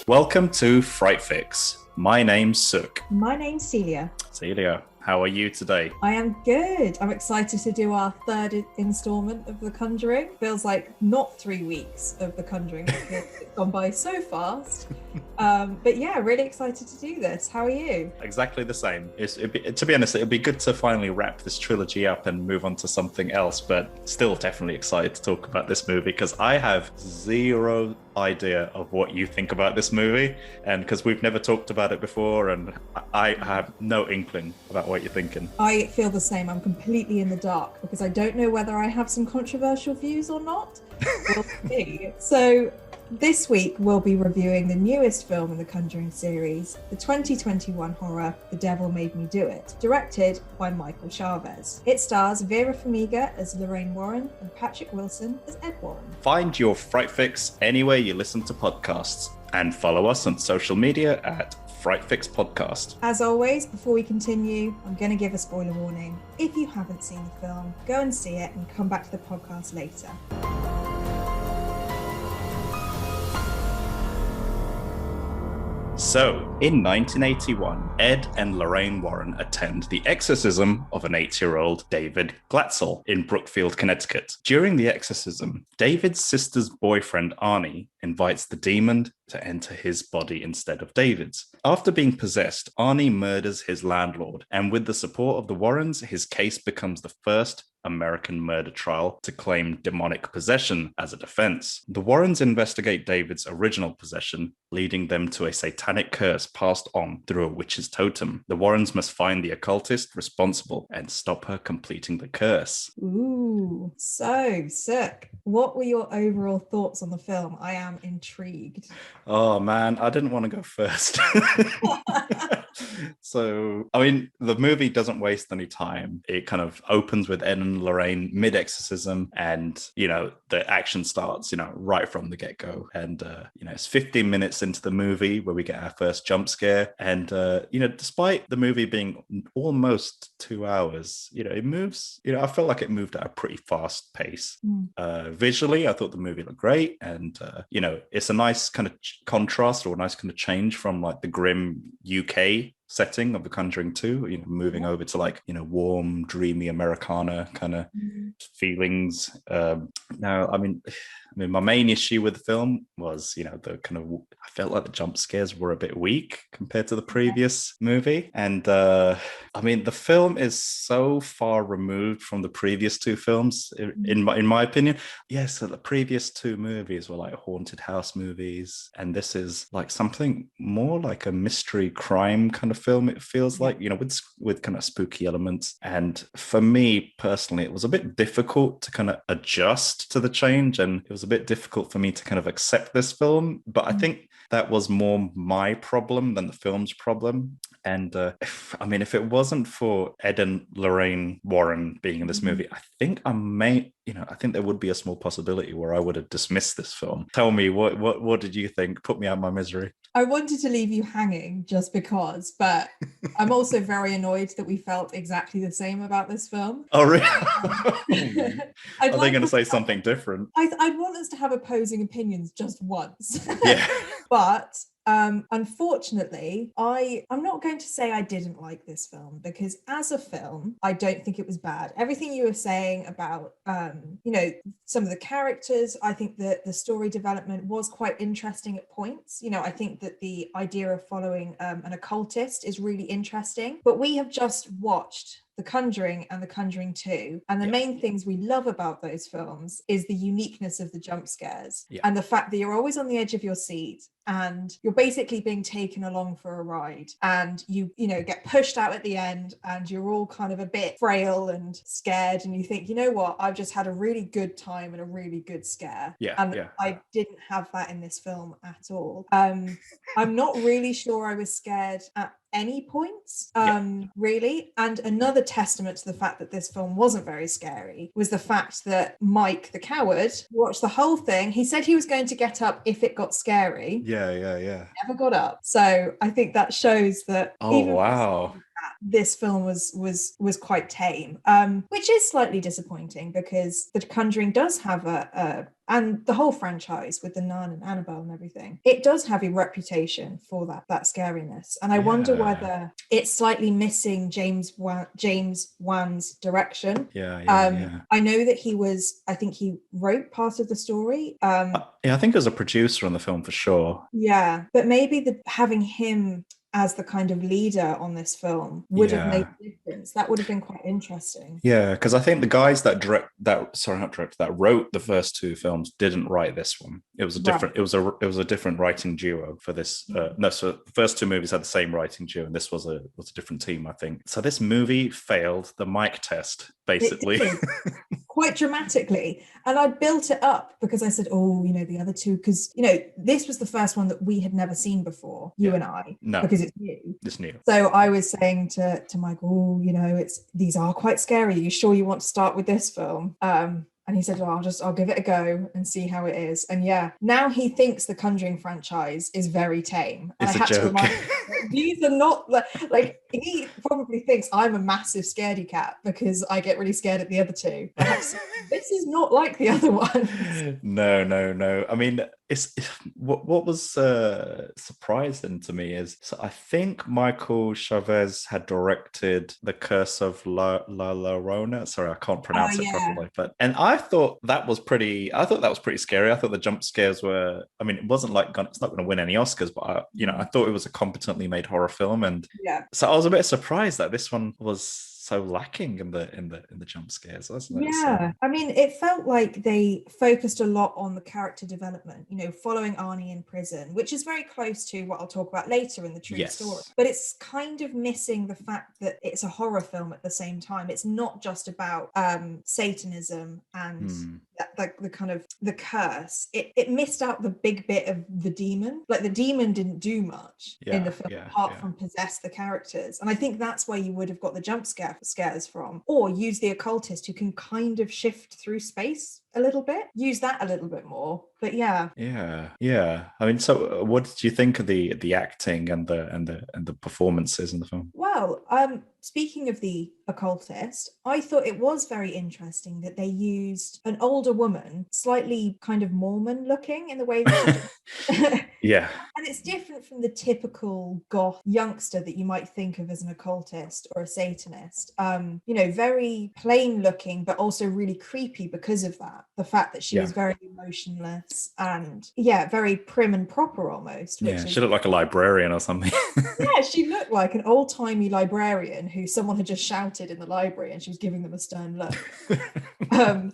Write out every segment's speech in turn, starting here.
Welcome to Fright Fix. My name's Suk. My name's Celia. Celia, how are you today? I am good. I'm excited to do our third installment of The Conjuring. Feels like not 3 weeks of The Conjuring. It's gone by so fast. But yeah, really excited to do this. How are you? Exactly the same. To be honest, it'd be good to finally wrap this trilogy up and move on to something else, but still definitely excited to talk about this movie because I have zero idea of what you think about this movie, and because we've never talked about it before and I have no inkling about what you're thinking. I feel the same. I'm completely in the dark because I don't know whether I have some controversial views or not. We'll see. So this week we'll be reviewing the newest film in the Conjuring series, the 2021 horror The Devil Made Me Do It, directed by Michael Chaves. It stars Vera Farmiga as Lorraine Warren and Patrick Wilson as Ed Warren. Find your Fright Fix anywhere you listen to podcasts and follow us on social media at Fright Fix Podcast. As always, before we continue, I'm going to give a spoiler warning. If you haven't seen the film, go and see it and come back to the podcast later. So, in 1981, Ed and Lorraine Warren attend the exorcism of an 8-year-old David Glatzel in Brookfield, Connecticut. During the exorcism, David's sister's boyfriend, Arne, invites the demon to enter his body instead of David's. After being possessed, Arne murders his landlord, and with the support of the Warrens, his case becomes the first American murder trial to claim demonic possession as a defense. The Warrens investigate David's original possession, leading them to a satanic curse passed on through a witch's totem. The Warrens must find the occultist responsible and stop her completing the curse. Ooh, so sick. What were your overall thoughts on the film? I am intrigued. Oh man, I didn't want to go first. So, I mean, the movie doesn't waste any time. It kind of opens with Ed and Lorraine mid-exorcism, and, you know, the action starts, you know, right from the get-go. And, you know, it's 15 minutes into the movie where we get our first jump scare. And, you know, despite the movie being almost 2 hours, you know, it moves, you know, I felt like it moved at a pretty fast pace. Visually, I thought the movie looked great. And, you know, it's a nice kind of contrast or a nice kind of change from like the grim UK setting of The Conjuring 2, you know, moving over to like, you know, warm, dreamy Americana kind of feelings. Now, I mean, my main issue with the film was, you know, the kind of, I felt like the jump scares were a bit weak compared to the previous movie. And I mean, the film is so far removed from the previous two films, in my opinion. Yeah, so the previous two movies were like haunted house movies, and this is like something more like a mystery crime kind of film. It feels like, you know, with kind of spooky elements. And for me personally, it was a bit difficult to kind of adjust to the change, and it was a bit difficult for me to kind of accept this film. But I think that was more my problem than the film's problem. And if it wasn't for Ed and Lorraine Warren being in this movie, I think I think there would be a small possibility where I would have dismissed this film. Tell me, what did you think? Put me out of my misery. I wanted to leave you hanging just because, but I'm also very annoyed that we felt exactly the same about this film. Oh, really? Are they going to say something different? I'd want us to have opposing opinions just once. Yeah. But unfortunately, I'm not going to say I didn't like this film, because as a film, I don't think it was bad. Everything you were saying about, you know, some of the characters, I think that the story development was quite interesting at points. You know, I think that the idea of following an occultist is really interesting, but we have just watched The Conjuring and The Conjuring 2. And the main things we love about those films is the uniqueness of the jump scares and the fact that you're always on the edge of your seat and you're basically being taken along for a ride, and you know, get pushed out at the end and you're all kind of a bit frail and scared, and you think, you know what, I've just had a really good time and a really good scare. I didn't have that in this film at all. I'm not really sure I was scared at any points, really. And another testament to the fact that this film wasn't very scary was the fact that Mike, the coward, watched the whole thing. He said he was going to get up if it got scary. Yeah. Never got up. So I think that shows that. Oh, wow. this film was quite tame, which is slightly disappointing because The Conjuring does have and the whole franchise with the Nun and Annabelle and everything, it does have a reputation for that scariness. And I wonder whether it's slightly missing James Wan's direction. I know that I think he wrote part of the story. I think as a producer on the film for sure. Yeah, but maybe having him as the kind of leader on this film would have made a difference. That would have been quite interesting. Yeah, because I think the guys that wrote the first two films didn't write this one. It was a different. Right. It was a different writing duo for this. So the first two movies had the same writing duo, and this was a different team, I think. So this movie failed the mic test, basically. Quite dramatically. And I built it up because I said, the other two, because, this was the first one that we had never seen before, you and I, because it's new. It's new. So I was saying to Michael, these are quite scary. Are you sure you want to start with this film? And he said, I'll give it a go and see how it is. And now he thinks the Conjuring franchise is very tame. And it's I had a joke. to remind him, these are not like he probably thinks I'm a massive scaredy cat because I get really scared at the other two. Perhaps this is not like the other ones. No. I mean, what was surprising to me is, so I think Michael Chaves had directed The Curse of La Llorona. Sorry, I can't pronounce it properly, and I thought that was pretty scary. I thought the jump scares were, I mean, it wasn't like it's not going to win any Oscars, but I thought it was a competently made horror film, and so I was a bit surprised that this one was so lacking in the jump scares, wasn't it? I mean, it felt like they focused a lot on the character development, following Arne in prison, which is very close to what I'll talk about later in the true story. But it's kind of missing the fact that it's a horror film at the same time. It's not just about Satanism and the kind of the curse. It missed out the big bit of the demon. Like the demon didn't do much in the film apart from possess the characters. And I think that's where you would have got the jump scares from, or use the occultist who can kind of shift through space a little bit, use that a little bit more. But yeah. I mean, so what did you think of the acting and the performances in the film? Well, speaking of the occultist, I thought it was very interesting that they used an older woman, slightly kind of Mormon looking in the way that and it's different from the typical goth youngster that you might think of as an occultist or a Satanist. Very plain looking, but also really creepy because of that. The fact that she was very emotionless and very prim and proper almost. She looked like a librarian or something. She looked like an old-timey librarian who someone had just shouted in the library and she was giving them a stern look.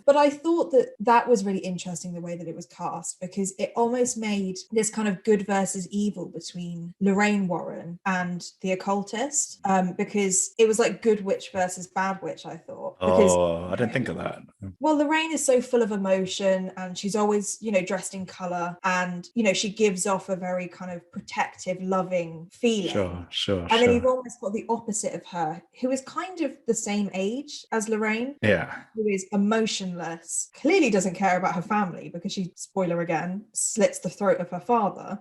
But I thought that was really interesting, the way that it was cast, because it almost made this kind of good versus evil between Lorraine Warren and the occultist, because it was like good witch versus bad witch, I thought. I didn't think of that. Well, Lorraine is so full of emotion and she's always, dressed in colour, and, she gives off a very kind of protective, loving feeling. Sure. And then you've almost got the opposite of her, who is kind of the same age as Lorraine. Who is emotionless, clearly doesn't care about her family because she, spoiler again, slits the throat of her father.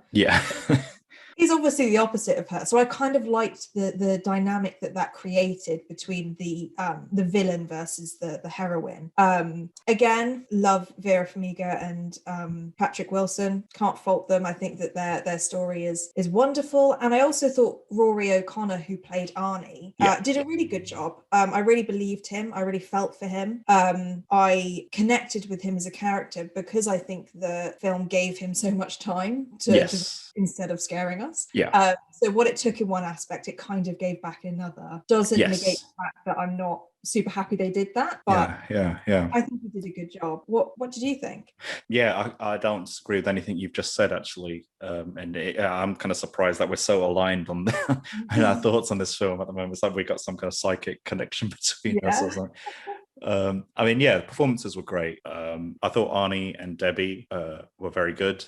He's obviously the opposite of her. So I kind of liked the dynamic that created between the villain versus the heroine. Again, love Vera Farmiga and Patrick Wilson. Can't fault them. I think that their story is wonderful. And I also thought Ruairi O'Connor, who played Arne, did a really good job. I really believed him. I really felt for him. I connected with him as a character because I think the film gave him so much time to instead of scaring us. So what it took in one aspect, it kind of gave back in another. Doesn't negate the fact that I'm not super happy they did that, but I think he did a good job. What did you think? I don't disagree with anything you've just said, actually, and I'm kind of surprised that we're so aligned on our thoughts on this film at the moment. It's like we got some kind of psychic connection between us or something. The performances were great. I thought Arne and Debbie were very good.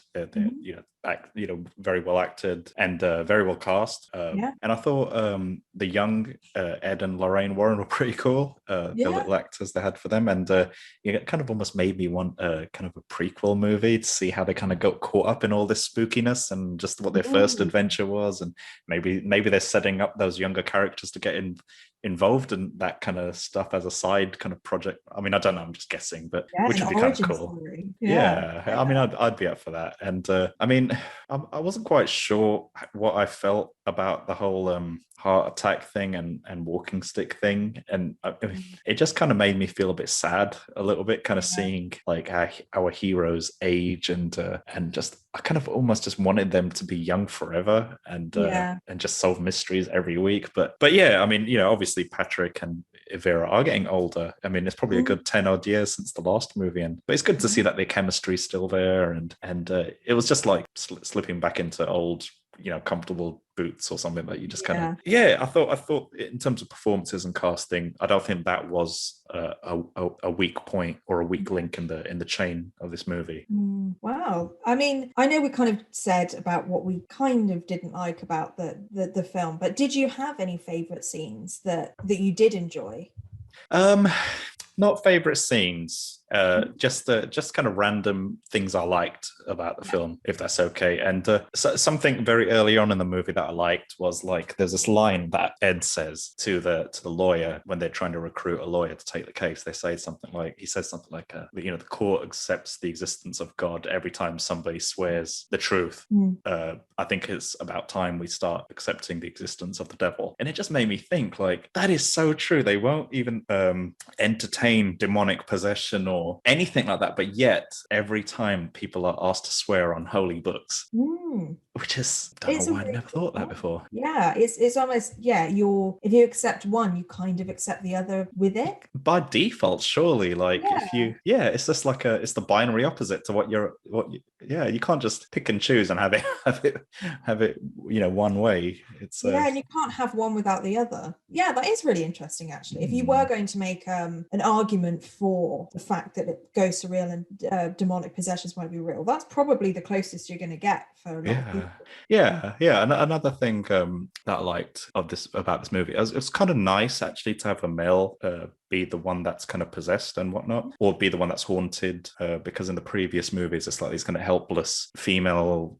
very well acted and very well cast. And I thought the young Ed and Lorraine Warren were pretty cool. The little actors they had for them, and it kind of almost made me want kind of a prequel movie to see how they kind of got caught up in all this spookiness and just what their first adventure was, and maybe they're setting up those younger characters to get involved in that kind of stuff as a side kind of project. I mean, I don't know, I'm just guessing, but which would be kind of cool. I mean, I'd be up for that. And I mean, I wasn't quite sure what I felt about the whole heart attack thing and walking stick thing, and it just kind of made me feel a bit sad a little bit, kind of seeing like our heroes age, and just I kind of almost just wanted them to be young forever and just solve mysteries every week. But yeah, I mean, obviously Patrick and Vera are getting older. I mean, it's probably a good 10 odd years since the last movie, but it's good to see that their chemistry is still there, and it was just like slipping back into old comfortable boots or something that you just kind of I thought in terms of performances and casting, I don't think that was a weak point or a weak link in the chain of this movie. Wow. I mean, I know we kind of said about what we kind of didn't like about the film, but did you have any favorite scenes that you did enjoy? Not favorite scenes, just kind of random things I liked about the film, if that's okay. And something very early on in the movie that I liked was like there's this line that Ed says to the lawyer when they're trying to recruit a lawyer to take the case. He says something like the court accepts the existence of God every time somebody swears the truth. I think it's about time we start accepting the existence of the devil. And it just made me think, like, that is so true. They won't even entertain demonic possession or anything like that, but yet every time people are asked to swear on holy books, which is, I don't know why I never thought that before. It's almost if you accept one, you kind of accept the other with it by default, surely. Like if you it's just like it's the binary opposite to what you can't just pick and choose and have it one way. It's and you can't have one without the other. That is really interesting, actually. If you were going to make an argument for the fact that ghosts are real and demonic possessions might be real, that's probably the closest you're going to get for a lot of people. And another thing that I liked about this movie, it was kind of nice actually to have a male be the one that's kind of possessed and whatnot, or be the one that's haunted, because in the previous movies it's like these kind of helpless female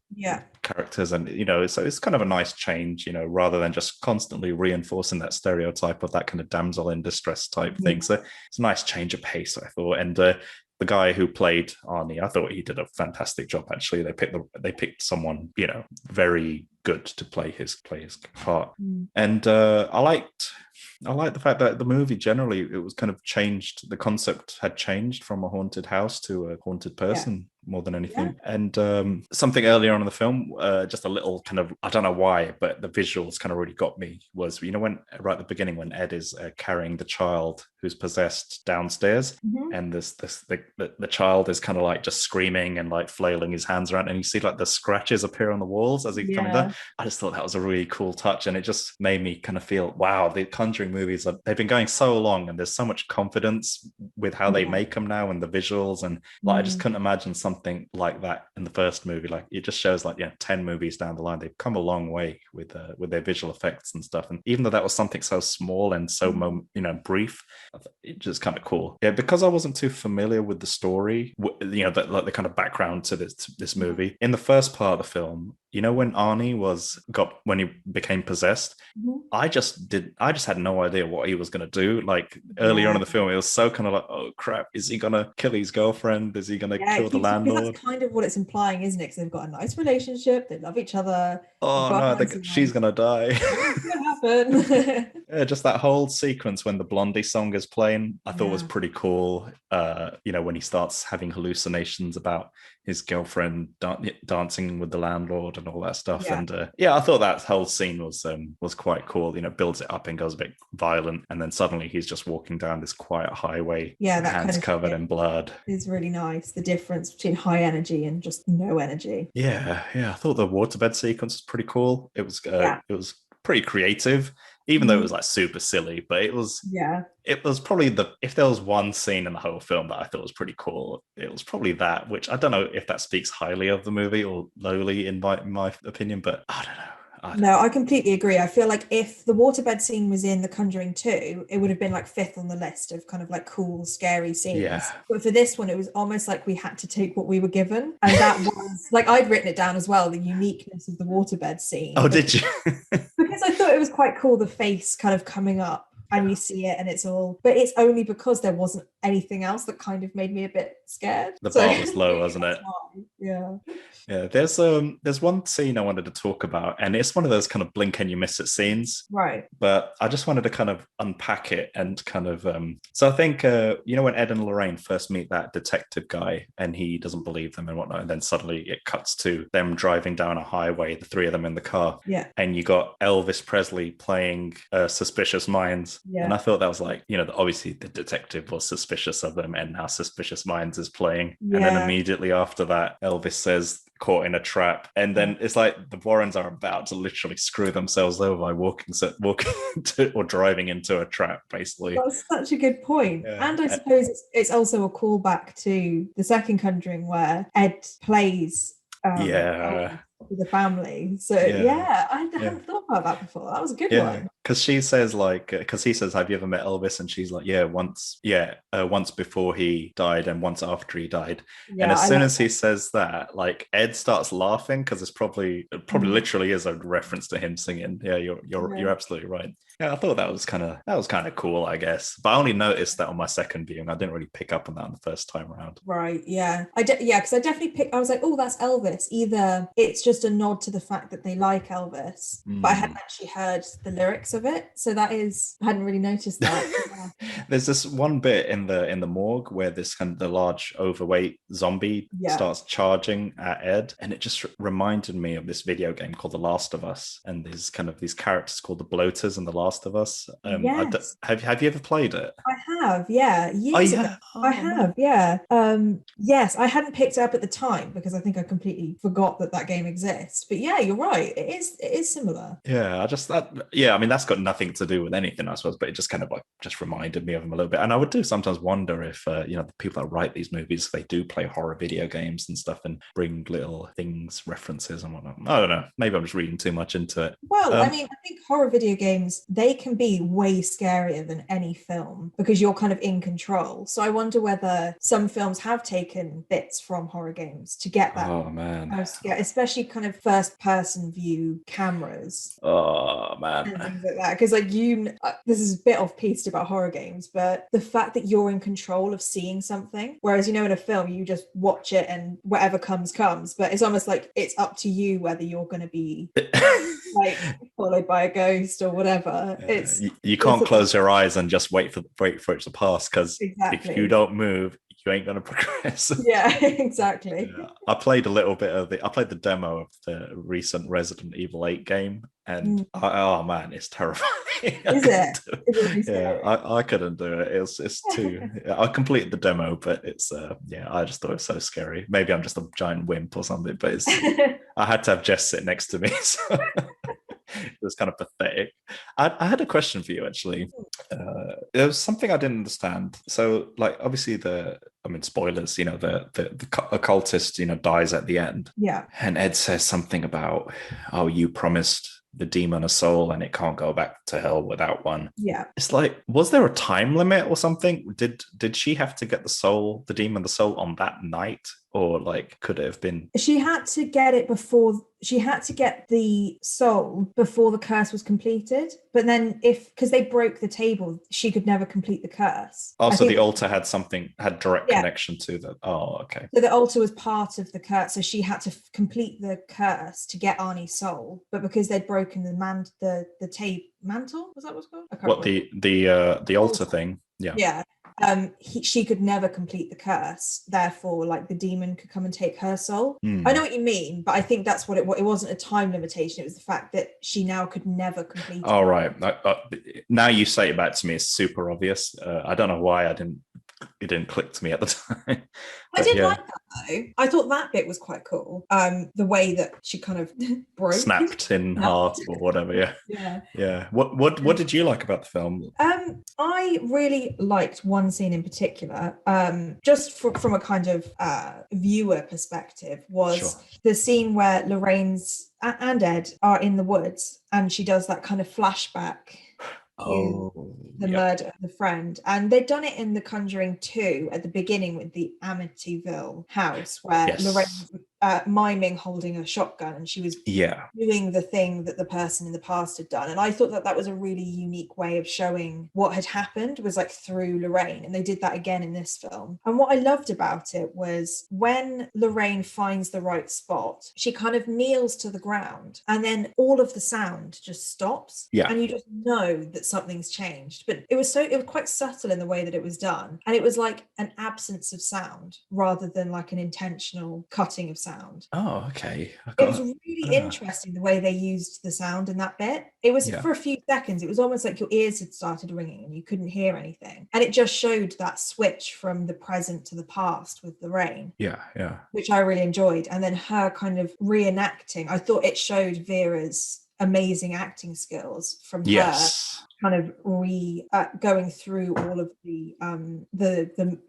characters, and so it's kind of a nice change, rather than just constantly reinforcing that stereotype of that kind of damsel in distress type thing. So it's a nice change of pace, I thought. And the guy who played Arne, I thought he did a fantastic job. Actually, they picked someone very good to play his part, and I liked the fact that the movie generally, it was kind of changed. The concept had changed from a haunted house to a haunted person more than anything. And something earlier on in the film, just a little kind of, I don't know why, but the visuals kind of really got me, was when right at the beginning when Ed is carrying the child who's possessed downstairs, and the child is kind of like just screaming and like flailing his hands around, and you see like the scratches appear on the walls as he coming down. I just thought that was a really cool touch, and it just made me kind of feel, wow, the Conjuring movies, they've been going so long, and there's so much confidence with how they make them now and the visuals, and like I just couldn't imagine something like that in the first movie. Like it just shows 10 movies down the line, they've come a long way with their visual effects and stuff. And even though that was something so small and so brief, it's just kind of cool. Because I wasn't too familiar with the story, the kind of background to this movie. In the first part of the film, when Arne when he became possessed, I just had no idea what he was going to do. Like earlier on in the film, it was so kind of like, oh crap, is he going to kill his girlfriend? Is he going to kill the landlord? That's kind of what it's implying, isn't it? Because they've got a nice relationship, they love each other. Oh no, I think she's going to die. What's going to happen? Just that whole sequence when the Blondie song is playing, I thought was pretty cool. When he starts having hallucinations about his girlfriend dancing with the landlord and all that stuff. And I thought that whole scene was quite cool. Builds it up and goes a bit violent, and then suddenly he's just walking down this quiet highway, hands kind of covered in blood. It's really nice, the difference between high energy and just no energy. I thought the waterbed sequence was pretty cool. It was pretty creative, even though it was like super silly, but it was probably if there was one scene in the whole film that I thought was pretty cool, it was probably that, which I don't know if that speaks highly of the movie or lowly in my opinion, but I don't know. I completely agree. I feel like if the waterbed scene was in The Conjuring 2, it would have been like fifth on the list of kind of like cool, scary scenes. Yeah. But for this one, it was almost like we had to take what we were given. And that was like, I'd written it down as well, the uniqueness of the waterbed scene. Oh, did you? Because I thought it was quite cool, the face kind of coming up. And you see it, and it's all, but it's only because there wasn't anything else that kind of made me a bit scared. The bar was low, wasn't it? Yeah. There's one scene I wanted to talk about, and it's one of those kind of blink and you miss it scenes. Right. But I just wanted to kind of unpack it and kind of so I think when Ed and Lorraine first meet that detective guy and he doesn't believe them and whatnot, and then suddenly it cuts to them driving down a highway, the three of them in the car. Yeah. And you got Elvis Presley playing Suspicious Minds. Yeah. And I thought that was like, obviously the detective was suspicious of them, and now Suspicious Minds is playing. Yeah. And then immediately after that, Elvis says, caught in a trap. And then it's like the Warrens are about to literally screw themselves over by walking or driving into a trap, basically. That's such a good point. Yeah. And I suppose it's also a callback to the second Conjuring where Ed plays with the family. So I hadn't thought about that before. That was a good one. Because she says because he says, have you ever met Elvis? And she's like, once before he died and once after he died. And as soon as he says that, like Ed starts laughing because it's probably literally is a reference to him singing. Yeah, you're absolutely right. Yeah, I thought that was kind of cool, I guess. But I only noticed that on my second viewing. I didn't really pick up on that on the first time around. Right. Yeah. Because I definitely I was like, oh, that's Elvis. Either it's just a nod to the fact that they like Elvis, but I hadn't actually heard the lyrics of it. So I hadn't really noticed that. There's this one bit in the morgue where this kind of the large overweight zombie starts charging at Ed, and it just reminded me of this video game called The Last of Us, and there's kind of these characters called the bloaters in The Last of Us. Yes. Have you ever played it? I have, yeah. Years ago. I have, yeah. Yes, I hadn't picked it up at the time because I think I completely forgot that game exists. But yeah, you're right. It is similar. Yeah, I mean, that's got nothing to do with anything, I suppose, but it just kind of like just reminded me of him a little bit. And I would do sometimes wonder if the people that write these movies, they do play horror video games and stuff and bring little things, references and whatnot. I don't know. Maybe I'm just reading too much into it. Well, I mean, I think horror video games, they can be way scarier than any film because you're kind of in control. So I wonder whether some films have taken bits from horror games to get that. Oh man. Especially kind of first person view cameras. Oh man. And things like that. Because this is a bit off piste about horror games, but the fact that you're in control of seeing something, whereas in a film you just watch it and whatever comes, but it's almost like it's up to you whether you're going to be like followed by a ghost or whatever. You can't close your eyes and just wait for it to pass, because if you don't move, you ain't going to progress. Yeah, exactly. Yeah. I played a little bit I played the demo of the recent Resident Evil 8 game, and oh man, it's terrifying. Is it? I couldn't do it. It's too. I completed the demo, but it's I just thought it was so scary. Maybe I'm just a giant wimp or something, but it's. I had to have Jess sit next to me, so it was kind of pathetic. I had a question for you, actually. There was something I didn't understand. So, like, obviously spoilers, the occultist, dies at the end. Yeah. And Ed says something about, oh, you promised the demon a soul and it can't go back to hell without one. Yeah. It's like, was there a time limit or something? Did she have to get the demon the soul on that night? Or like, could it have been? She had to get it before. She had to get the soul before the curse was completed. But then, because they broke the table, she could never complete the curse. Oh, so the altar had direct connection to that. Oh, okay. So the altar was part of the curse. So she had to complete the curse to get Arnie's soul. But because they'd broken the mantle, was that what's called? What, the altar thing? Yeah. Yeah. She could never complete the curse, therefore like the demon could come and take her soul. I know what you mean, but I think that's what it wasn't a time limitation. It was the fact that she now could never complete it. Right. Now you say it back to me, it's super obvious. I don't know why I didn't it didn't click to me at the time. I But did yeah, like that though. I thought that bit was quite cool. The way that she kind of broke. snapped in half or whatever. Yeah, Yeah. yeah. What did you like about the film? I really liked one scene in particular, just from a kind of viewer perspective, was Sure. the scene where Lorraine's and Ed are in the woods, and she does that kind of flashback to Oh, the yep. murder of the friend. And they'd done it in The Conjuring 2 at the beginning with the Amityville house, where Lorraine Yes. was miming holding a shotgun, and she was Yeah. doing the thing that the person in the past had done. And I thought that that was a really unique way of showing what had happened, was like through Lorraine. And they did that again in this film. And what I loved about it was when Lorraine finds the right spot, she kind of kneels to the ground, and then all of the sound just stops. Yeah. And you just know that something's changed. But it was quite subtle in the way that it was done. And it was like an absence of sound rather than like an intentional cutting of sound. Oh, okay. It was really interesting the way they used the sound in that bit. It was for a few seconds. It was almost like your ears had started ringing and you couldn't hear anything. And it just showed that switch from the present to the past with Lorraine. Yeah, yeah. Which I really enjoyed. And then her kind of reenacting, I thought it showed Vera's amazing acting skills from her kind of going through all of the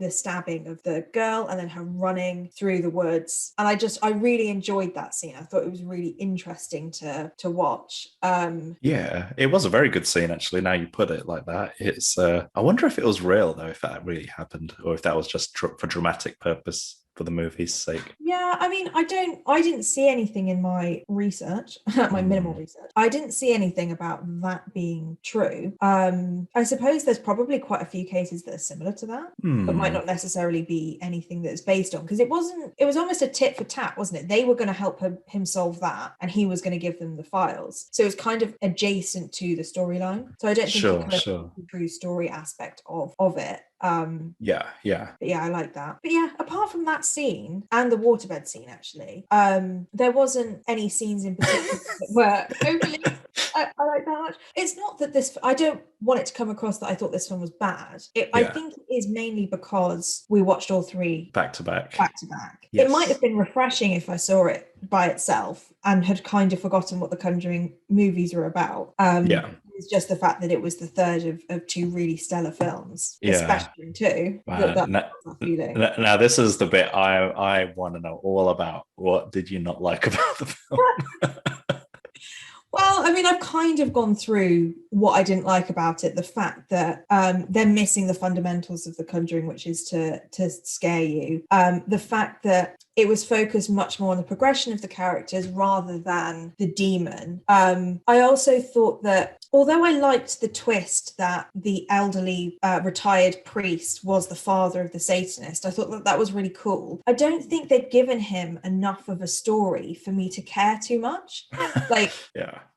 stabbing of the girl, and then her running through the woods. And I really enjoyed that scene. I thought it was really interesting to watch. Yeah, it was a very good scene actually. Now you put it like that, it's I wonder if it was real though, if that really happened, or if that was just for dramatic purpose, for the movie's sake. Yeah, I mean, I didn't see anything in my research, my minimal research. I didn't see anything about that being true. I suppose there's probably quite a few cases that are similar to that, but might not necessarily be anything that it's based on, because it was almost a tit for tat, wasn't it? They were going to help him solve that, and he was going to give them the files. So it was kind of adjacent to the storyline. So I don't think it kind of the true story aspect of it. Yeah. But yeah, I like that. But yeah, apart from that scene and the waterbed scene, actually, there wasn't any scenes in particular that were overly I like that much. It's not that I don't want it to come across that I thought this film was bad. I think it is mainly because we watched all three back to back. Yes. It might have been refreshing if I saw it by itself and had kind of forgotten what the Conjuring movies were about. It's just the fact that it was the third of two really stellar films, especially in two. Wow. Now this is the bit I want to know all about. What did you not like about the film? Well, I mean, I've kind of gone through what I didn't like about it. The fact that they're missing the fundamentals of The Conjuring, which is to scare you. The fact that it was focused much more on the progression of the characters rather than the demon. I also thought that although I liked the twist that the elderly retired priest was the father of the Satanist, I thought that was really cool. I don't think they'd given him enough of a story for me to care too much. Like,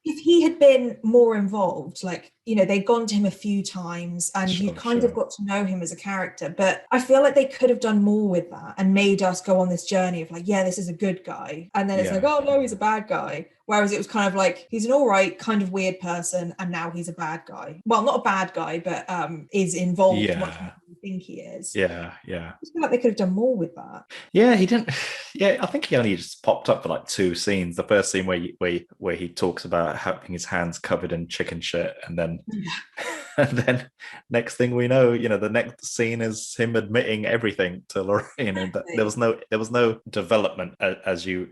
if he had been more involved, like, you know, they'd gone to him a few times and you kind of got to know him as a character. But I feel like they could have done more with that and made us go on this journey of like, yeah, this is a good guy. And then it's like, oh, no, he's a bad guy. Whereas it was kind of like, he's an all right, kind of weird person, and now he's a bad guy. Well, not a bad guy, but is involved much more than you think he is. Yeah. I just feel like they could have done more with that. Yeah, he didn't. Yeah, I think he only just popped up for like two scenes. The first scene where he talks about having his hands covered in chicken shit, and then and then next thing we know, you know, the next scene is him admitting everything to Lorraine, and there was no development, as you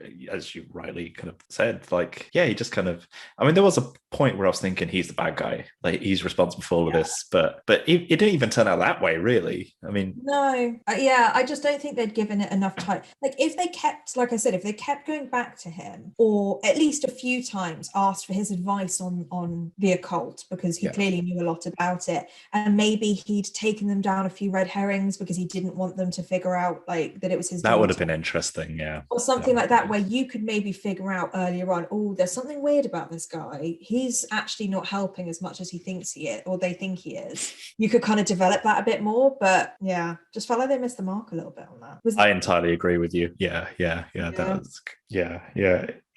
rightly kind of said. Like, yeah, he just kind of. I mean, there was a point where I was thinking he's the bad guy, like he's responsible for all of this, but it didn't even turn out that way, really. I mean, no, I just don't think they'd given it enough time. Like, if they kept, like I said, if they kept going back to him, or at least a few times asked for his advice on the occult, because he clearly knew a lot about it, and maybe he'd taken them down a few red herrings because he didn't want them to figure out like that it was his daughter. That would have been interesting, or something like that, where you could maybe figure out earlier on, oh, there's something weird about this guy. He's actually not helping as much as he thinks he is, or they think he is. You could kind of develop that a bit more, but yeah, just felt like they missed the mark a little bit on that. I entirely agree with you. Yeah. That was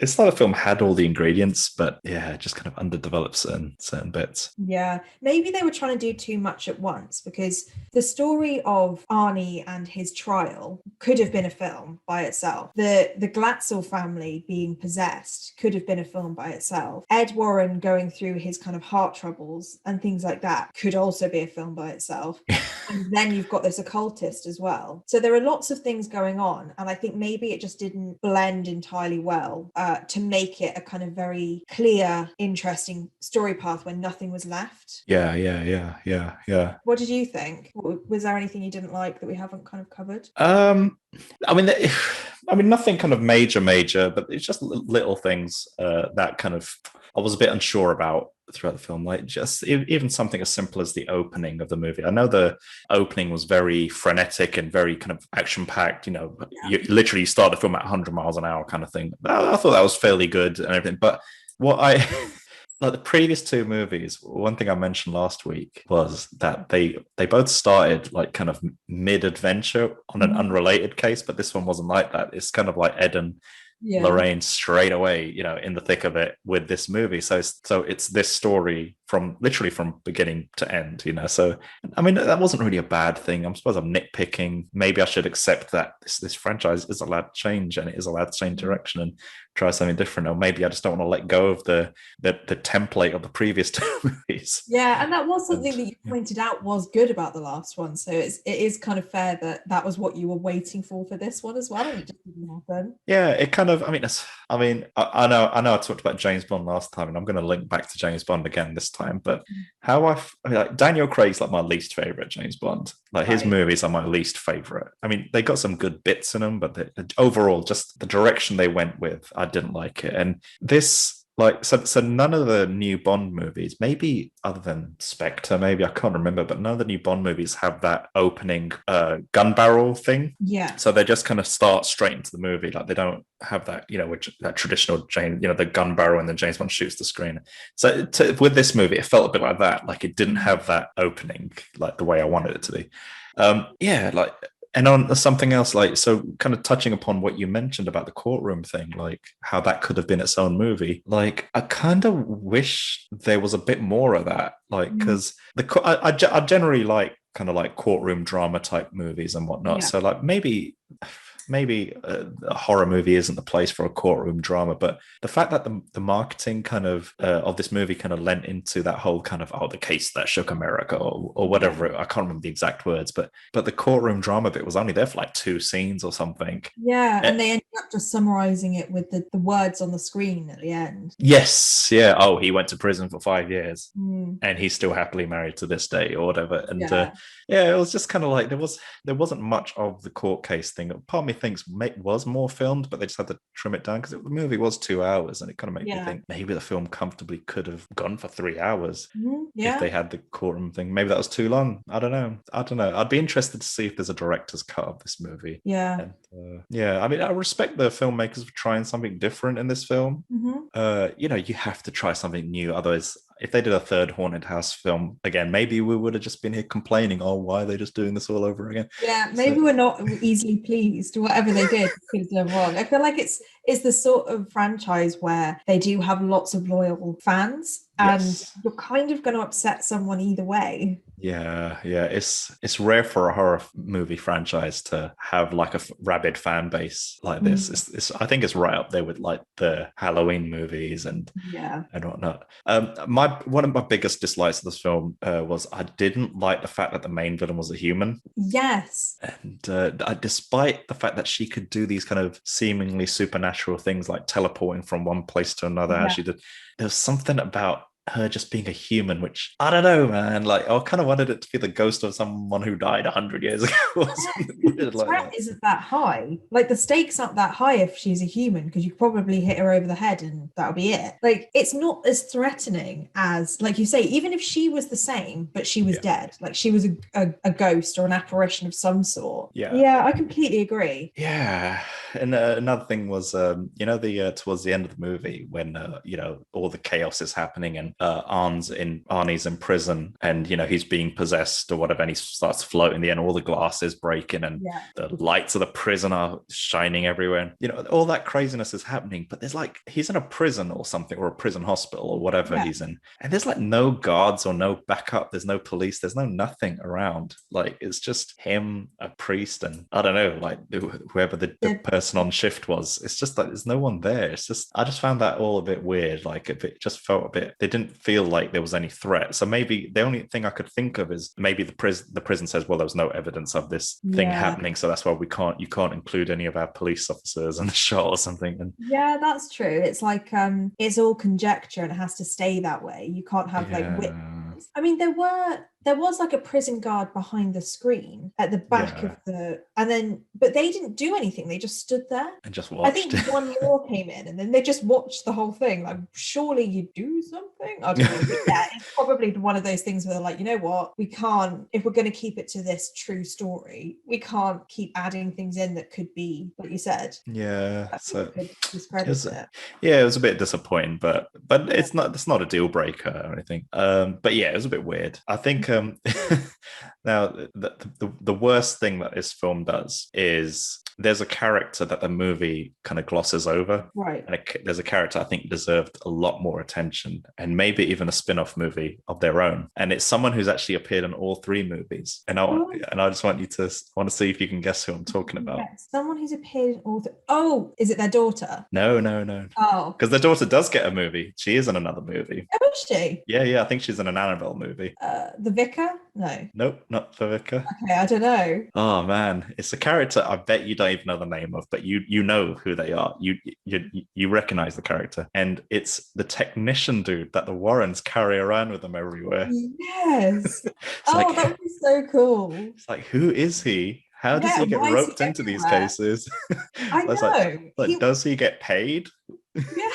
It's like the film had all the ingredients, but just kind of underdeveloped certain bits. Yeah, maybe they were trying to do too much at once, because the story of Arnie and his trial could have been a film by itself. The Glatzel family being possessed could have been a film by itself. Ed Warren going through his kind of heart troubles and things like that could also be a film by itself. And then you've got this occultist as well. So there are lots of things going on, and I think maybe it just didn't blend entirely well to make it a kind of very clear, interesting story path when nothing was left. Yeah. What did you think? Was there anything you didn't like that we haven't kind of covered? I mean, nothing kind of major, but it's just little things that kind of I was a bit unsure about throughout the film. Like just even something as simple as the opening of the movie. I know the opening was very frenetic and very kind of action packed. You know, you literally start the film at 100 miles an hour kind of thing. I thought that was fairly good and everything. But what I like the previous two movies, one thing I mentioned last week was that they both started like kind of mid-adventure on an unrelated case, but this one wasn't like that. It's kind of like Ed and Lorraine straight away, you know, in the thick of it with this movie. So it's this story from literally from beginning to end, you know. So I mean, that wasn't really a bad thing. I suppose I'm nitpicking. Maybe I should accept that this franchise is allowed to change and it is allowed to change direction and try something different. Or maybe I just don't want to let go of the template of the previous two movies. Yeah, and that was something that you pointed out was good about the last one. So it is kind of fair that was what you were waiting for this one as well, and it just didn't happen. Yeah, it kind of. I know I talked about James Bond last time, and I'm going to link back to James Bond again this time. But like Daniel Craig's like my least favorite James Bond. Like his movies are my least favorite. I mean, they got some good bits in them, but overall, just the direction they went with, I didn't like it. And this. Like so none of the new Bond movies, maybe other than Spectre, maybe I can't remember, but none of the new Bond movies have that opening gun barrel thing. Yeah. So they just kind of start straight into the movie. Like they don't have that, you know, which that traditional James, you know, the gun barrel and then James Bond shoots the screen. So with this movie, it felt a bit like that. Like it didn't have that opening like the way I wanted it to be. And on something else, like, so kind of touching upon what you mentioned about the courtroom thing, like how that could have been its own movie. Like, I kind of wish there was a bit more of that. Like, because I generally like kind of like courtroom drama type movies and whatnot. Yeah. So like maybe a horror movie isn't the place for a courtroom drama, but the fact that the marketing kind of this movie kind of lent into that whole kind of the case that shook America or whatever, I can't remember the exact words, but the courtroom drama bit was only there for like 2 scenes or something. Yeah, and they ended up just summarizing it with the words on the screen at the end. Yes, yeah. Oh, he went to prison for 5 years and he's still happily married to this day or whatever. And it was just kind of like there wasn't much of the court case thing. Part of me thinks was more filmed, but they just had to trim it down because the movie was 2 hours, and it kind of made me think maybe the film comfortably could have gone for 3 hours if they had the courtroom thing. Maybe that was too long. I don't know. I'd be interested to see if there's a director's cut of this movie. And, I mean, I respect the filmmakers for trying something different in this film. You know, you have to try something new, otherwise if they did a third Haunted House film again, maybe we would have just been here complaining, why are they just doing this all over again? Yeah, maybe we're not easily pleased. Whatever they did could have done wrong. I feel like it's the sort of franchise where they do have lots of loyal fans, and you're kind of going to upset someone either way. Yeah. It's rare for a horror movie franchise to have like a rabid fan base like this. It's I think it's right up there with like the Halloween movies and whatnot. One of my biggest dislikes of this film was I didn't like the fact that the main villain was a human. Yes. And despite the fact that she could do these kind of seemingly supernatural things like teleporting from one place to another, as she did, there's something about her just being a human, which I don't know, man. Like I kind of wanted it to be the ghost of someone who died 100 years ago. The threat isn't that high. Like the stakes aren't that high if she's a human, because you probably hit her over the head and that'll be it. Like it's not as threatening as, like you say, even if she was the same but she was dead, like she was a ghost or an apparition of some sort. Yeah, I completely agree. Yeah. And another thing was, towards the end of the movie when, all the chaos is happening and Arne's in prison, and he's being possessed or whatever, and he starts floating. The end, all the glasses breaking, and the lights of the prison are shining everywhere. All that craziness is happening, but there's like he's in a prison or something, or a prison hospital or whatever he's in, and there's like no guards or no backup. There's no police. There's no nothing around. Like it's just him, a priest, and I don't know, like whoever the person on shift was. It's just like there's no one there. It's just I just found that all a bit weird. Like it just felt a bit. They didn't feel like there was any threat. So maybe the only thing I could think of is maybe the prison says, well, there was no evidence of this thing happening, so that's why you can't include any of our police officers in the shot or something. And that's true. It's like it's all conjecture and it has to stay that way. You can't have like witnesses. I mean, there was like a prison guard behind the screen at the back of but they didn't do anything. They just stood there and just watched. I think one more came in and then they just watched the whole thing. Like, surely you do something. I don't know. It's probably one of those things where they're like, you know what? We can't, if we're going to keep it to this true story, we can't keep adding things in that could be what you said. Yeah. So could discredit it. Yeah, it was a bit disappointing, but it's not a deal breaker or anything. But yeah, it was a bit weird. I think now the worst thing that this film does is there's a character that the movie kind of glosses over. Right. And there's a character I think deserved a lot more attention and maybe even a spin-off movie of their own. And it's someone who's actually appeared in all three movies. And I just want to see if you can guess who I'm talking about. Yes. Someone who's appeared in all Oh, is it their daughter? No. Oh. Because their daughter does get a movie. She is in another movie. Oh, is she? Yeah. I think she's in an Annabelle movie. The Vicar? No. Nope, not the Vicar. Okay, I don't know. Oh man, it's a character I bet you don't even know the name of, but you know who they are. You recognize the character, and it's the technician dude that the Warrens carry around with them everywhere. Yes. That would be so cool. It's like, who is he? How does he get roped into these cases? I know. Like, does he get paid?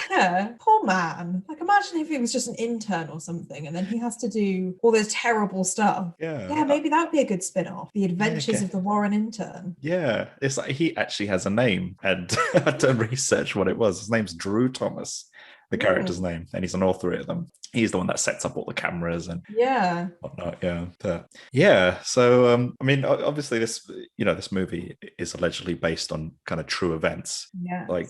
Yeah, poor man. Like, imagine if he was just an intern or something and then he has to do all this terrible stuff. Yeah, maybe that would be a good spin-off. The Adventures of the Warren Intern. Yeah, it's like he actually has a name, and I had to research what it was. His name's Drew Thomas, the character's name, and he's in all three of them. He's the one that sets up all the cameras and whatnot. So I mean, obviously this movie is allegedly based on kind of true events. Yes. Like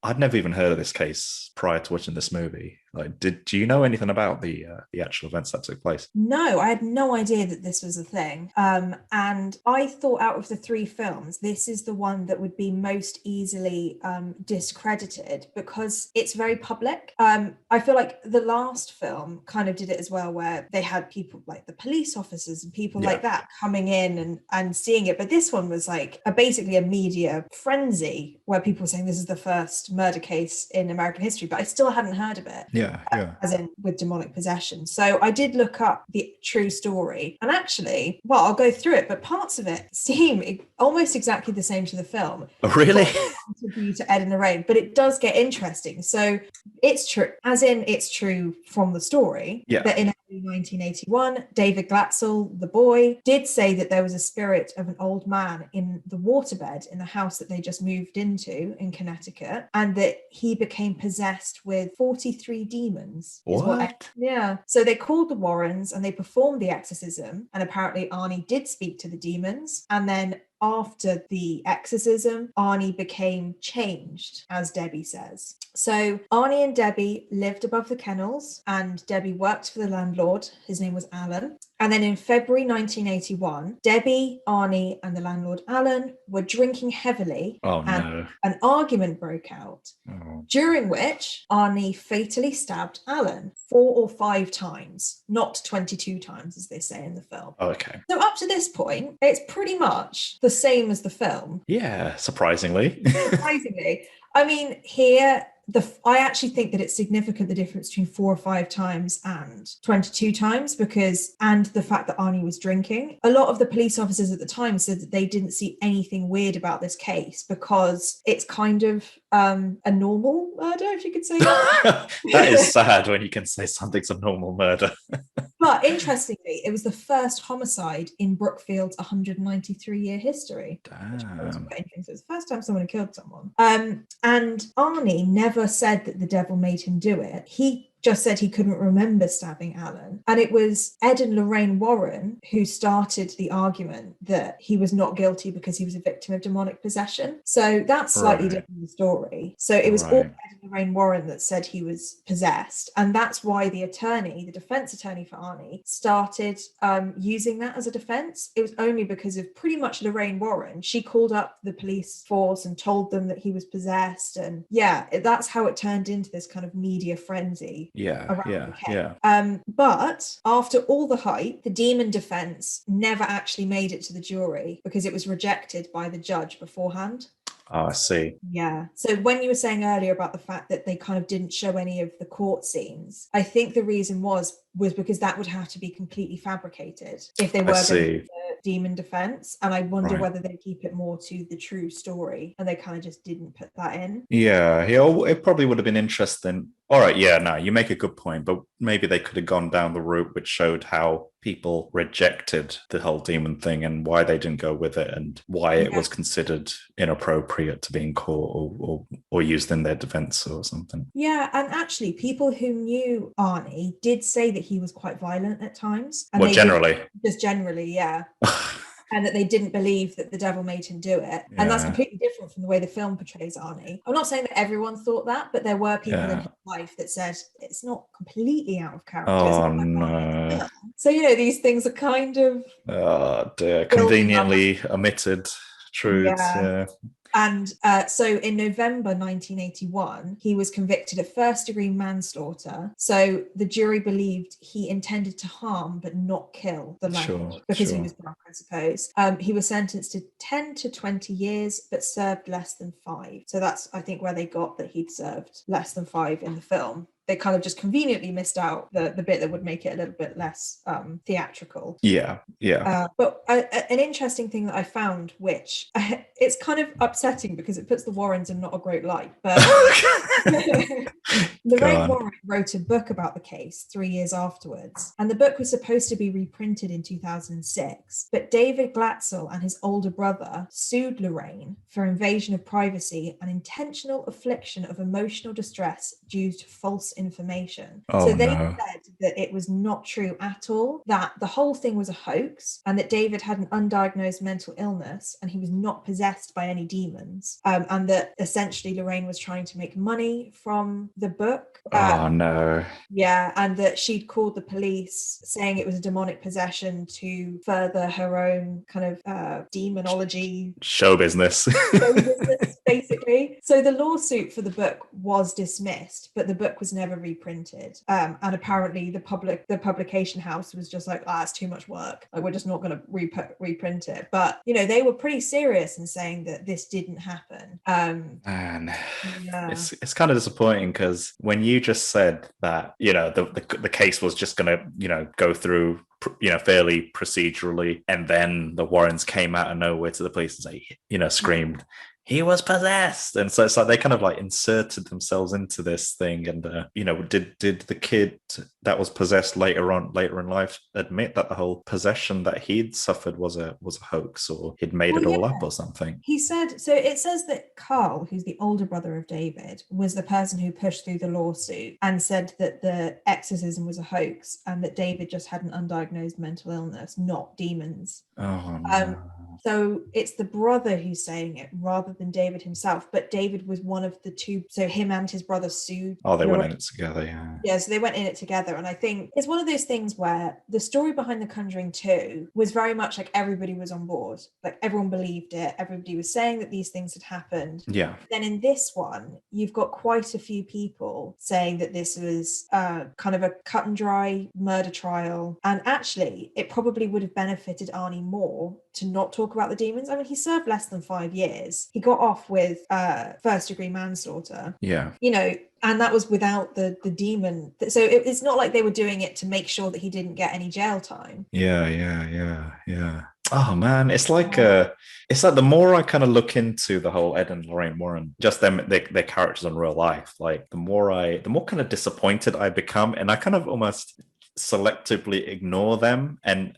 I'd never even heard of this case prior to watching this movie. Like, do you know anything about the actual events that took place? No, I had no idea that this was a thing. And I thought out of the three films, this is the one that would be most easily discredited because it's very public. I feel like the last film kind of did it as well, where they had people like the police officers and people like that coming in and seeing it. But this one was like basically a media frenzy where people were saying this is the first murder case in American history, but I still hadn't heard of it. As in with demonic possession. So I did look up the true story, and actually, well, I'll go through it, but parts of it seem almost exactly the same to the film. Oh, really? To Ed and Lorraine, but it does get interesting. So it's true, as in it's true from the story, that in 1981, David Glatzel, the boy, did say that there was a spirit of an old man in the waterbed in the house that they just moved into in Connecticut, and that he became possessed with 43 demons. What? So they called the Warrens and they performed the exorcism, and apparently Arne did speak to the demons, and then after the exorcism, Arne became changed, as Debbie says. So Arne and Debbie lived above the kennels, and Debbie worked for the landlord. His name was Alan. And then in February 1981, Debbie, Arne, and the landlord Alan were drinking heavily. And an argument broke out, during which Arne fatally stabbed Alan 4 or 5 times, not 22 times, as they say in the film. Okay. So up to this point, it's pretty much the same as the film. Yeah, surprisingly. I mean, here, I actually think that it's significant, the difference between 4 or 5 times and 22 times, and the fact that Arne was drinking. A lot of the police officers at the time said that they didn't see anything weird about this case because it's kind of a normal murder, if you could say that. That is sad when you can say something's a normal murder. But interestingly, it was the first homicide in Brookfield's 193-year history. Damn. So it was the first time someone had killed someone. And Arne never said that the devil made him do it. He just said he couldn't remember stabbing Alan. And it was Ed and Lorraine Warren who started the argument that he was not guilty because he was a victim of demonic possession. So that's slightly different story. So it was all Ed and Lorraine Warren that said he was possessed. And that's why the defense attorney for Arne, started using that as a defense. It was only because of pretty much Lorraine Warren. She called up the police force and told them that he was possessed. And that's how it turned into this kind of media frenzy. But after all the hype, the demon defense never actually made it to the jury because it was rejected by the judge beforehand. Oh, I see. Yeah. So when you were saying earlier about the fact that they kind of didn't show any of the court scenes, I think the reason was because that would have to be completely fabricated if they were going to do the demon defense. And I wonder whether they keep it more to the true story, and they kind of just didn't put that in. Yeah, it probably would have been interesting. All right, yeah, no, you make a good point, but maybe they could have gone down the route which showed how people rejected the whole demon thing and why they didn't go with it and why it was considered inappropriate to be in court or used in their defense or something. Yeah, and actually people who knew Arne did say that he was quite violent at times. And generally? Just generally, yeah. And that they didn't believe that the devil made him do it. And that's completely different from the way the film portrays Arne. I'm not saying that everyone thought that, but there were people in his life that said it's not completely out of character. Oh, no. So, these things are kind of... Oh, dear. Conveniently omitted truths. Yeah. And so in November 1981, he was convicted of first-degree manslaughter. So the jury believed he intended to harm but not kill the language because he was drunk, I suppose. He was sentenced to 10 to 20 years but served less than 5. So that's, I think, where they got that he'd served less than 5 in the film. They kind of just conveniently missed out the bit that would make it a little bit less theatrical. Yeah. But an interesting thing that I found, which it's kind of upsetting because it puts the Warrens in not a great light, but Lorraine Warren wrote a book about the case 3 years afterwards, and the book was supposed to be reprinted in 2006, but David Glatzel and his older brother sued Lorraine for invasion of privacy and intentional affliction of emotional distress due to false information. So they said that it was not true at all, that the whole thing was a hoax, and that David had an undiagnosed mental illness and he was not possessed by any demons, and that essentially Lorraine was trying to make money from the book. Yeah, and that she'd called the police saying it was a demonic possession to further her own kind of demonology. Show business, basically. So the lawsuit for the book was dismissed, but the book was never reprinted. And apparently the publication house was just like, it's too much work. Like, we're just not going to reprint it. But, they were pretty serious in saying that this didn't happen. It's kind of disappointing because when you just said that, the case was just going to, go through fairly procedurally, and then the Warrens came out of nowhere to the police and say, screamed, he was possessed. And so it's like they kind of like inserted themselves into this thing. And did the kid that was possessed later in life admit that the whole possession that he'd suffered was a hoax, or he'd made it all up or something? He said, so it says that Carl, who's the older brother of David, was the person who pushed through the lawsuit and said that the exorcism was a hoax and that David just had an undiagnosed mental illness, not demons. So it's the brother who's saying it rather than David himself, but David was one of the two. So him and his brother sued. They went in it together. Yeah, so they went in it together. And I think it's one of those things where the story behind The Conjuring 2 was very much like everybody was on board. Like, everyone believed it. Everybody was saying that these things had happened. Yeah. Then in this one, you've got quite a few people saying that this was kind of a cut and dry murder trial. And actually, it probably would have benefited Arne more to not talk about the demons. I mean, he served less than 5 years. He got off with first-degree manslaughter. Yeah. And that was without the demon. So it's not like they were doing it to make sure that he didn't get any jail time. Yeah. Oh man, it's like the more I kind of look into the whole Ed and Lorraine Warren, just their characters in real life, like the more kind of disappointed I become, and I kind of almost selectively ignore them and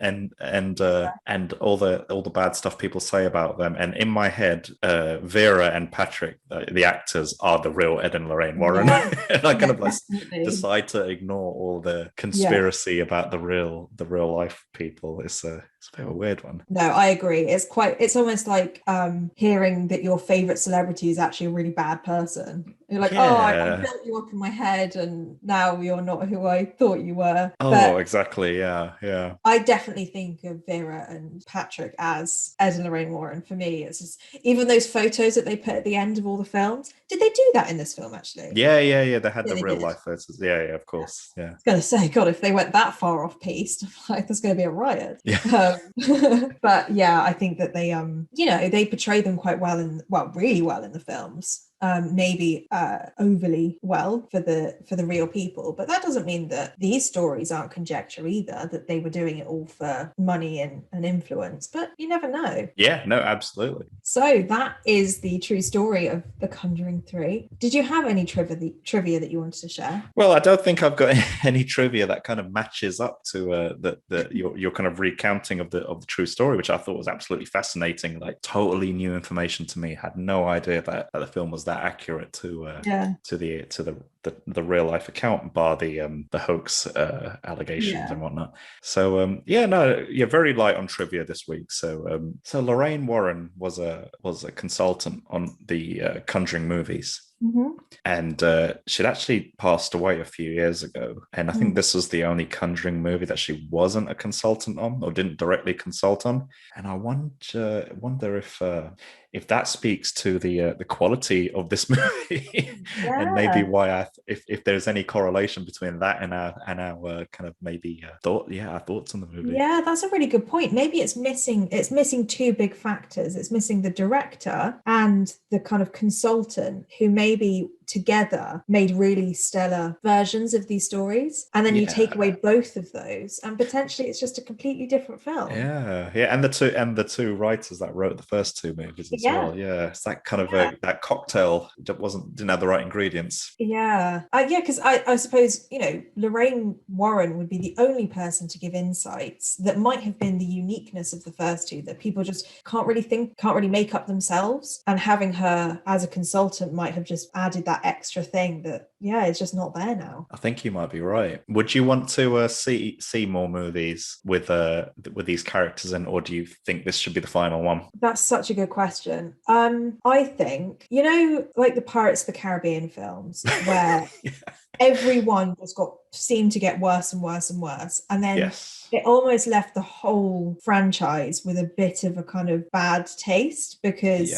all the bad stuff people say about them. And in my head, Vera and Patrick, the actors, are the real Ed and Lorraine Warren. Yeah. And I kind of Definitely. decide to ignore all the conspiracy about the real life people. It's a bit of a weird one. No, I agree. It's almost like hearing that your favorite celebrity is actually a really bad person. You're like, oh, I built you up in my head and now you're not who I thought you were. Oh, but exactly. Yeah. I definitely think of Vera and Patrick as Ed and Lorraine Warren. For me, it's just, even those photos that they put at the end of all the films. Did they do that in this film, actually? Yeah. They had the real life photos. Yeah, of course. Yeah. I was going to say, God, if they went that far off piste, like, there's going to be a riot. Yeah. But yeah, I think that they, they portray them quite well really well in the films. Maybe overly well for the real people, but that doesn't mean that these stories aren't conjecture either, that they were doing it all for money and influence, but you never know. Yeah, no, absolutely. So that is the true story of The Conjuring 3. Did you have any trivia that you wanted to share? Well, I don't think I've got any trivia that kind of matches up to your kind of recounting of the true story, which I thought was absolutely fascinating, like totally new information to me. Had no idea that the film was that accurate to the real life account, bar the hoax allegations and whatnot. So very light on trivia this week. So Lorraine Warren was a consultant on the Conjuring movies. Mm-hmm. And she'd actually passed away a few years ago, and I think this was the only Conjuring movie that she wasn't a consultant on or didn't directly consult on. And I wonder if that speaks to the quality of this movie, and maybe why if there's any correlation between that and our kind of maybe our thoughts on the movie. Yeah, that's a really good point. Maybe it's missing two big factors. It's missing the director and the kind of consultant who maybe together made really stellar versions of these stories, and then you take away both of those and potentially it's just a completely different film. And the two writers that wrote the first two movies as well. It's that kind of that cocktail that didn't have the right ingredients. Because I suppose Lorraine Warren would be the only person to give insights that might have been the uniqueness of the first two that people just can't really make up themselves, and having her as a consultant might have just added that extra thing that it's just not there now. I think you might be right. Would you want to see more movies with these characters in, or do you think this should be the final one? That's such a good question. I think like the Pirates of the Caribbean films where everyone just seemed to get worse and worse and worse, and then it almost left the whole franchise with a bit of a kind of bad taste, because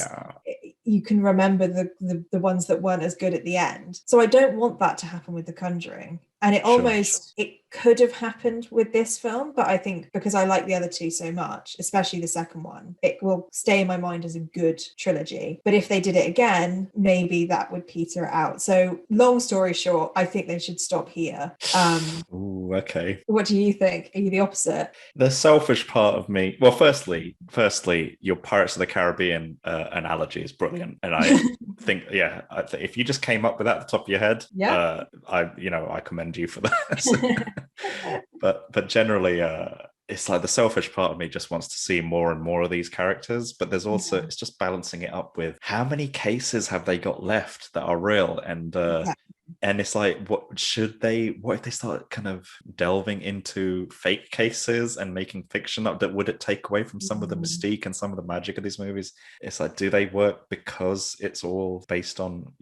you can remember the ones that weren't as good at the end. So I don't want that to happen with The Conjuring. And it it could have happened with this film, but I think because I like the other two so much, especially the second one, it will stay in my mind as a good trilogy. But if they did it again, maybe that would peter it out. So long story short, I think they should stop here. Ooh, okay. What do you think? Are you the opposite? The selfish part of me, well, firstly, your Pirates of the Caribbean analogy is brilliant, and I think if you just came up with that at the top of your head, I commend you for that. but generally it's like the selfish part of me just wants to see more and more of these characters, but there's also it's just balancing it up with how many cases have they got left that are real, and it's like, what if they start kind of delving into fake cases and making fiction up? That would it take away from some of the mystique and some of the magic of these movies? It's like, do they work because it's all based on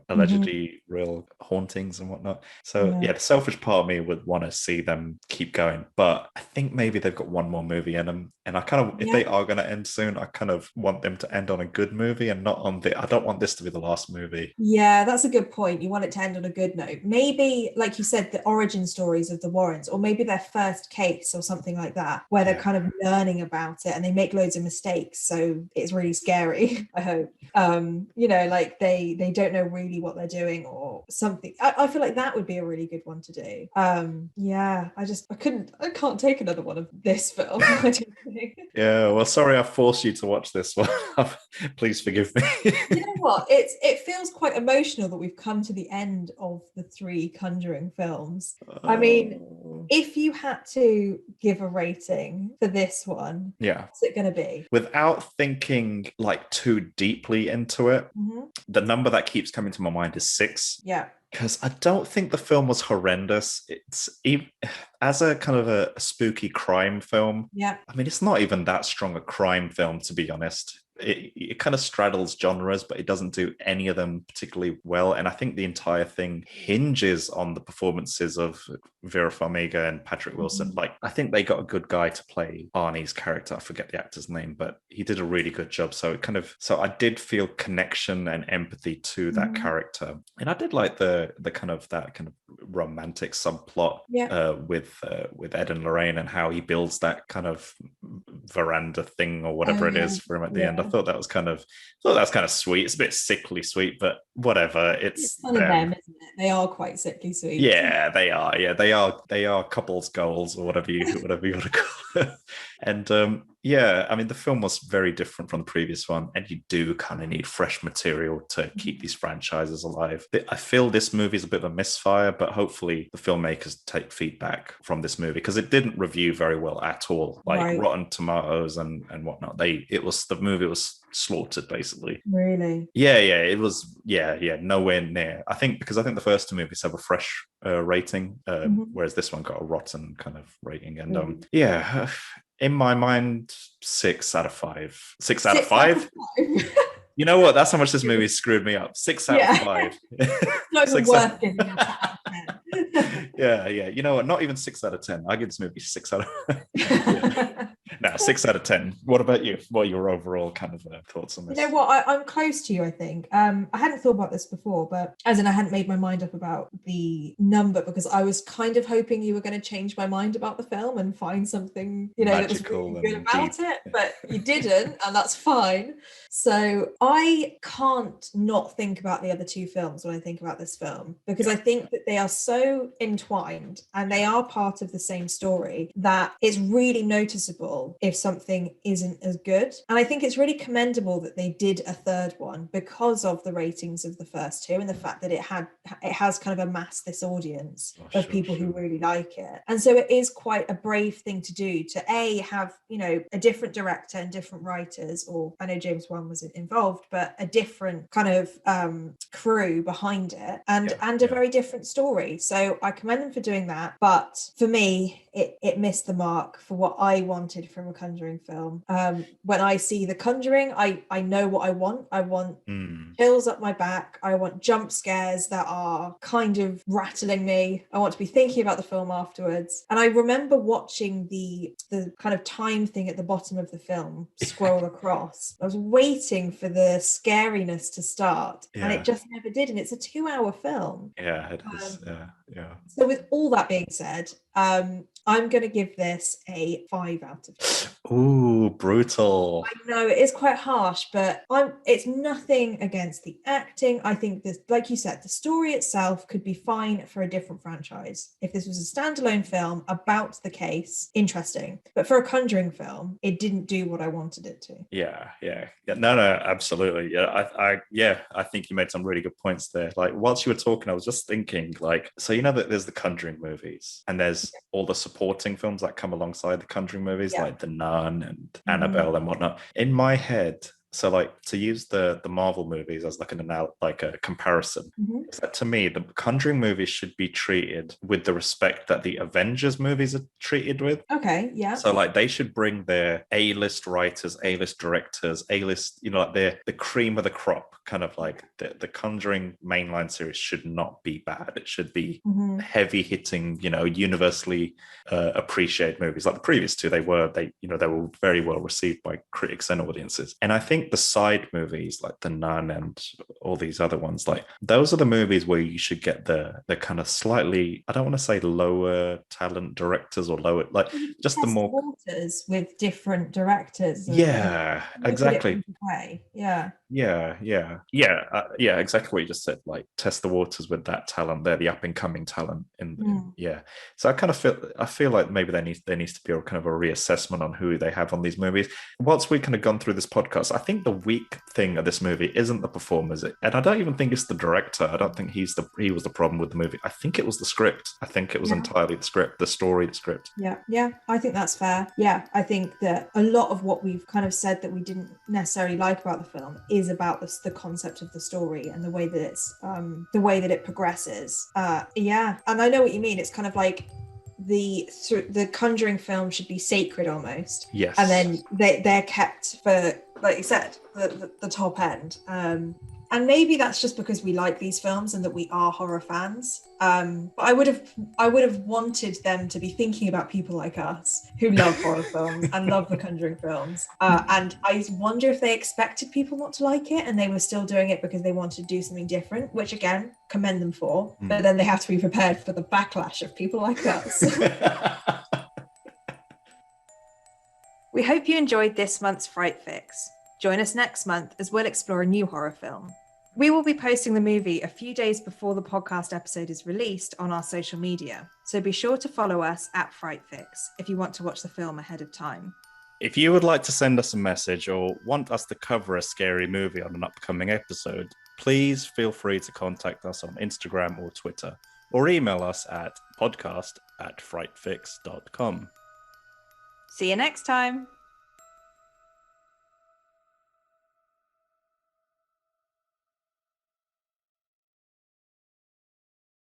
allegedly real hauntings and whatnot? So the selfish part of me would want to see them keep going, but I think maybe they've got one more movie in them, and I kind of, if they are going to end soon, I kind of want them to end on a good movie and not on I don't want this to be the last movie. Yeah, that's a good point. You want it to end on a good note. Maybe, like you said, the origin stories of the Warrens, or maybe their first case or something like that, where they're kind of learning about it and they make loads of mistakes, so it's really scary. I hope like they don't know really what they're doing or something. I feel like that would be a really good one to do. I can't take another one of this film. I don't think. Well, sorry I forced you to watch this one. Please forgive me. You know what, it feels quite emotional that we've come to the end end of the 3 Conjuring films. I mean, if you had to give a rating for this one, what's it going to be? Without thinking like too deeply into it, the number that keeps coming to my mind is 6. Yeah. Because I don't think the film was horrendous. It's as a kind of a spooky crime film. Yeah. I mean, it's not even that strong a crime film, to be honest. It kind of straddles genres, but it doesn't do any of them particularly well. And I think the entire thing hinges on the performances of Vera Farmiga and Patrick Wilson. Like, I think they got a good guy to play Arnie's character. I forget the actor's name, but he did a really good job. So I did feel connection and empathy to that character. And I did like the kind of romantic subplot with Ed and Lorraine, and how he builds that kind of veranda thing or whatever it is for him at the end. I thought that was kind of sweet. It's a bit sickly sweet, but whatever. It's fun of them, isn't it? They are quite sickly sweet. Yeah, they are. Yeah, they are couples goals, or whatever you want to call it. And I mean, the film was very different from the previous one, and you do kind of need fresh material to keep these franchises alive. I feel this movie is a bit of a misfire, but hopefully the filmmakers take feedback from this movie, because it didn't review very well at all. Like Rotten Tomatoes and whatnot. The movie was slaughtered, basically. Really? Yeah, it was. Yeah, nowhere near. I think the first 2 movies have a fresh rating, whereas this one got a rotten kind of rating. And in my mind, 6 out of 5. 6 out of 5? You know what? That's how much this movie screwed me up. 6 out of 5. Not even worth giving it out of 10. Yeah. You know what? Not even 6 out of 10. I give this movie 6 out of 6 out of 10. What about you? What are your overall kind of thoughts on this? You know what? I'm close to you, I think. I hadn't thought about this before, but as in I hadn't made my mind up about the number, because I was kind of hoping you were going to change my mind about the film and find something, magical, that was really good about it, but you didn't, and that's fine. So I can't not think about the other 2 films when I think about this film, because I think that they are so entwined and they are part of the same story that it's really noticeable if something isn't as good. And I think it's really commendable that they did a 3rd one because of the ratings of the first 2 and the fact that it has kind of amassed this audience of people who really like it. And so it is quite a brave thing to do, to have a different director and different writers, or I know James Wan was involved, but a different kind of crew behind it, and a very different story. So I commend them for doing that. But for me, it missed the mark for what I wanted from a Conjuring film. When I see The Conjuring, I know what I want. I want chills up my back. I want jump scares that are kind of rattling me. I want to be thinking about the film afterwards. And I remember watching the kind of time thing at the bottom of the film scroll across. I was waiting for the scariness to start, and it just never did. And it's a 2-hour film. Yeah, it is. Yeah. So with all that being said, I'm going to give this a 5 out of 10. Ooh, brutal. I know it is quite harsh, but it's nothing against the acting. I think this, like you said, the story itself could be fine for a different franchise. If this was a standalone film about the case, interesting. But for a Conjuring film, it didn't do what I wanted it to. Yeah. No, absolutely. I think you made some really good points there. Like, whilst you were talking, I was just thinking, like, so that there's the Conjuring movies, and there's all the supporting films that come alongside the Conjuring movies, like The Nun and Annabelle and whatnot. In my head, so like, to use the Marvel movies as like a comparison, is that to me the Conjuring movies should be treated with the respect that the Avengers movies are treated with. Okay, yeah. So like, they should bring their A-list writers, A-list directors, A-list, like they're the cream of the crop. Kind of like the Conjuring mainline series should not be bad. It should be heavy hitting, universally appreciated movies. Like the previous 2, they were very well received by critics and audiences. And I think the side movies like The Nun and all these other ones, like those are the movies where you should get the kind of slightly, I don't want to say lower talent directors, or lower, like just the more waters with different directors. Exactly. Exactly what you just said. Like, test the waters with that talent. They're the up and coming talent So I kind of feel like maybe there needs to be a kind of a reassessment on who they have on these movies. Once we kind of gone through this podcast, I think think the weak thing of this movie isn't the performers, and I don't even think it's the director. I don't think he was the problem with the movie. I think it was the script. I think it was entirely the script, the story, the script. Yeah, I think that's fair. Yeah, I think that a lot of what we've kind of said that we didn't necessarily like about the film is about the concept of the story and the way that it progresses. Yeah, and I know what you mean. It's kind of like the Conjuring film should be sacred almost. Yes. And then they're kept for, like you said, the top end. And maybe that's just because we like these films and that we are horror fans. But I would have wanted them to be thinking about people like us who love horror films and love the Conjuring films. And I wonder if they expected people not to like it and they were still doing it because they wanted to do something different, which again, commend them for. But then they have to be prepared for the backlash of people like us. We hope you enjoyed this month's Fright Fix. Join us next month as we'll explore a new horror film. We will be posting the movie a few days before the podcast episode is released on our social media, so be sure to follow us at Fright Fix if you want to watch the film ahead of time. If you would like to send us a message or want us to cover a scary movie on an upcoming episode, please feel free to contact us on Instagram or Twitter, or email us at podcast@frightfix.com. See you next time.